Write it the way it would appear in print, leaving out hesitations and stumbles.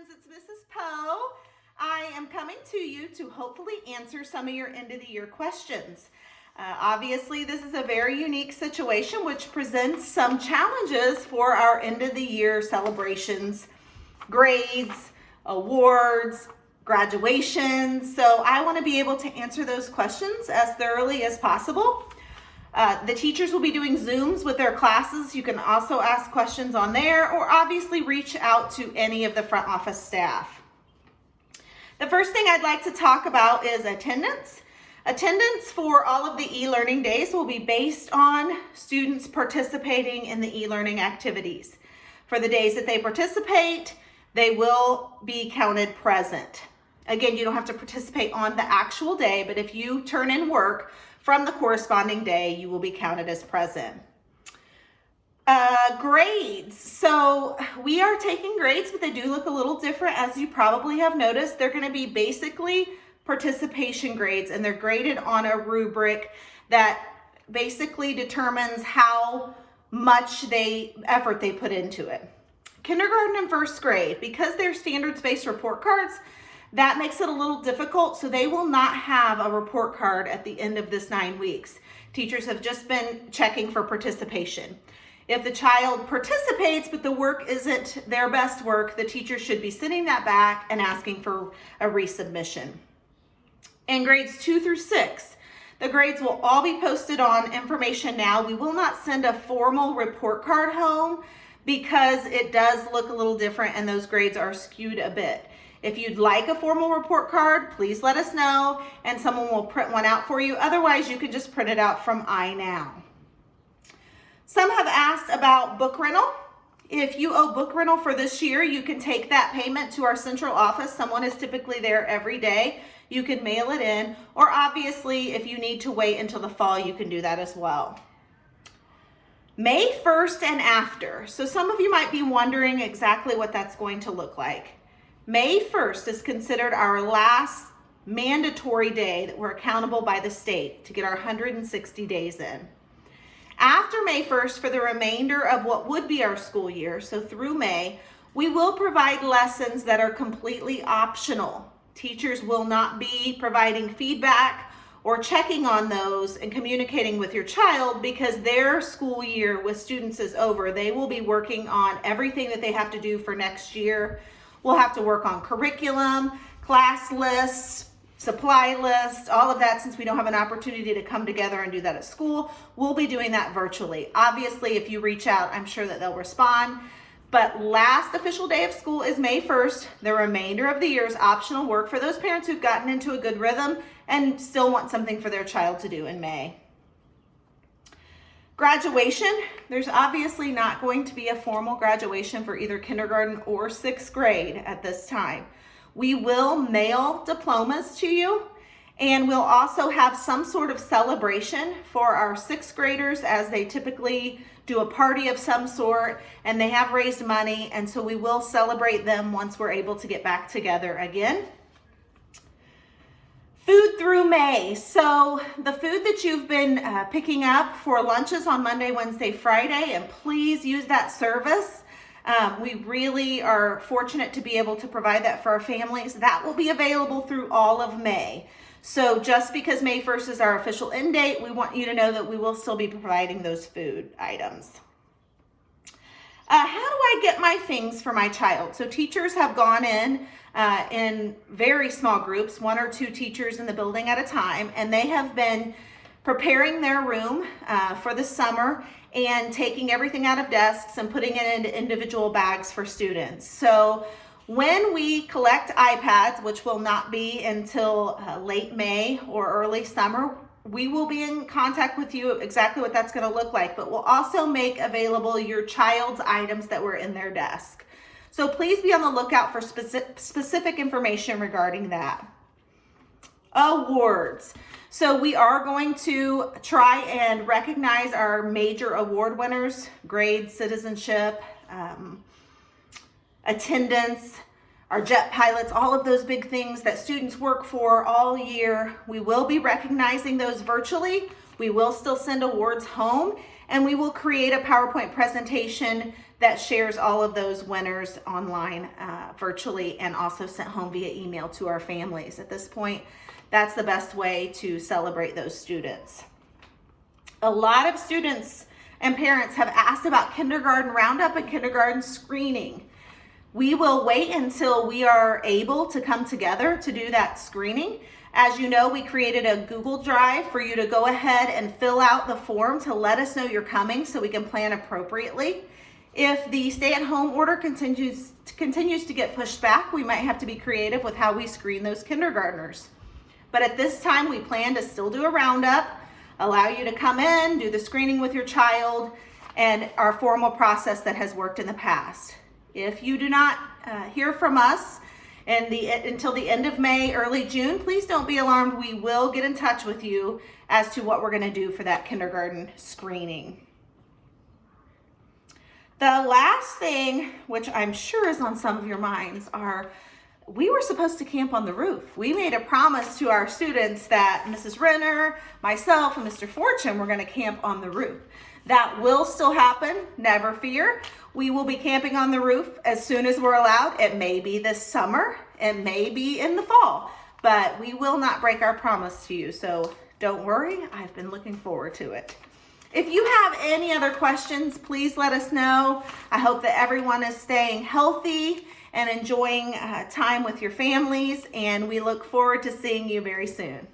friends, it's Mrs. Poe. I am coming to you to hopefully answer some of your end of the year questions. Obviously, this is a very unique situation which presents some challenges for our end of the year celebrations, grades, awards, graduations. So I want to be able to answer those questions as thoroughly as possible. The teachers will be doing Zooms with their classes. You can also ask questions on there or obviously reach out to any of the front office staff. The first thing I'd like to talk about is attendance. Attendance for all of the e-learning days will be based on students participating in the e-learning activities. For the days that they participate, they will be counted present. Again, you don't have to participate on the actual day, but if you turn in work from the corresponding day, you will be counted as present. Grades. So we are taking grades, but they do look a little different, as you probably have noticed. They're going to be basically participation grades, and they're graded on a rubric that basically determines how much effort they put into it. Kindergarten and first grade, because they're standards-based report cards, that makes it a little difficult, so they will not have a report card at the end of this 9 weeks. Teachers have just been checking for participation. If the child participates, but the work isn't their best work, the teacher should be sending that back and asking for a resubmission. In grades 2 through 6, the grades will all be posted on Information Now. We will not send a formal report card home because it does look a little different and those grades are skewed a bit. If you'd like a formal report card, please let us know and someone will print one out for you. Otherwise, you can just print it out from iNow. Some have asked about book rental. If you owe book rental for this year, you can take that payment to our central office. Someone is typically there every day. You can mail it in, or obviously, if you need to wait until the fall, you can do that as well. May 1st and after. So some of you might be wondering exactly what that's going to look like. May 1st is considered our last mandatory day that we're accountable by the state to get our 160 days in. After May 1st, for the remainder of what would be our school year, so through May, we will provide lessons that are completely optional. Teachers will not be providing feedback or checking on those and communicating with your child because their school year with students is over. They will be working on everything that they have to do for next year. We'll have to work on curriculum, class lists, supply lists, all of that. Since we don't have an opportunity to come together and do that at school, we'll be doing that virtually. Obviously, if you reach out, I'm sure that they'll respond. But last official day of school is May 1st. The remainder of the year is optional work for those parents who've gotten into a good rhythm and still want something for their child to do in May. Graduation. There's obviously not going to be a formal graduation for either kindergarten or 6th grade at this time. We will mail diplomas to you, and we'll also have some sort of celebration for our 6th graders, as they typically do a party of some sort, and they have raised money, and so we will celebrate them once we're able to get back together again. Food through May. So the food that you've been picking up for lunches on Monday, Wednesday, Friday, and please use that service. We really are fortunate to be able to provide that for our families. That will be available through all of May. So just because May 1st is our official end date, we want you to know that we will still be providing those food items. How do I get my things for my child? So teachers have gone in very small groups, 1 or 2 teachers in the building at a time, and they have been preparing their room for the summer and taking everything out of desks and putting it into individual bags for students. So when we collect iPads, which will not be until late May or early summer, we will be in contact with you exactly what that's going to look like, but we'll also make available your child's items that were in their desk. So please be on the lookout for specific information regarding that. Awards. So we are going to try and recognize our major award winners: grade, citizenship, attendance, our jet pilots, all of those big things that students work for all year. We will be recognizing those virtually. We will still send awards home, and we will create a PowerPoint presentation that shares all of those winners online virtually and also sent home via email to our families. At this point, that's the best way to celebrate those students. A lot of students and parents have asked about kindergarten roundup and kindergarten screening. We will wait until we are able to come together to do that screening. As you know, we created a Google Drive for you to go ahead and fill out the form to let us know you're coming so we can plan appropriately. If the stay-at-home order continues to get pushed back, we might have to be creative with how we screen those kindergartners. But at this time, we plan to still do a roundup, allow you to come in, do the screening with your child, and our formal process that has worked in the past. If you do not hear from us until the end of May, early June, please don't be alarmed. We will get in touch with you as to what we're going to do for that kindergarten screening. The last thing, which I'm sure is on some of your minds, we were supposed to camp on the roof. We made a promise to our students that Mrs. Renner, myself, and Mr. Fortune were going to camp on the roof. That will still happen, never fear. We will be camping on the roof as soon as we're allowed. It may be this summer, it may be in the fall, but we will not break our promise to you. So don't worry, I've been looking forward to it. If you have any other questions, please let us know. I hope that everyone is staying healthy and enjoying time with your families, and we look forward to seeing you very soon.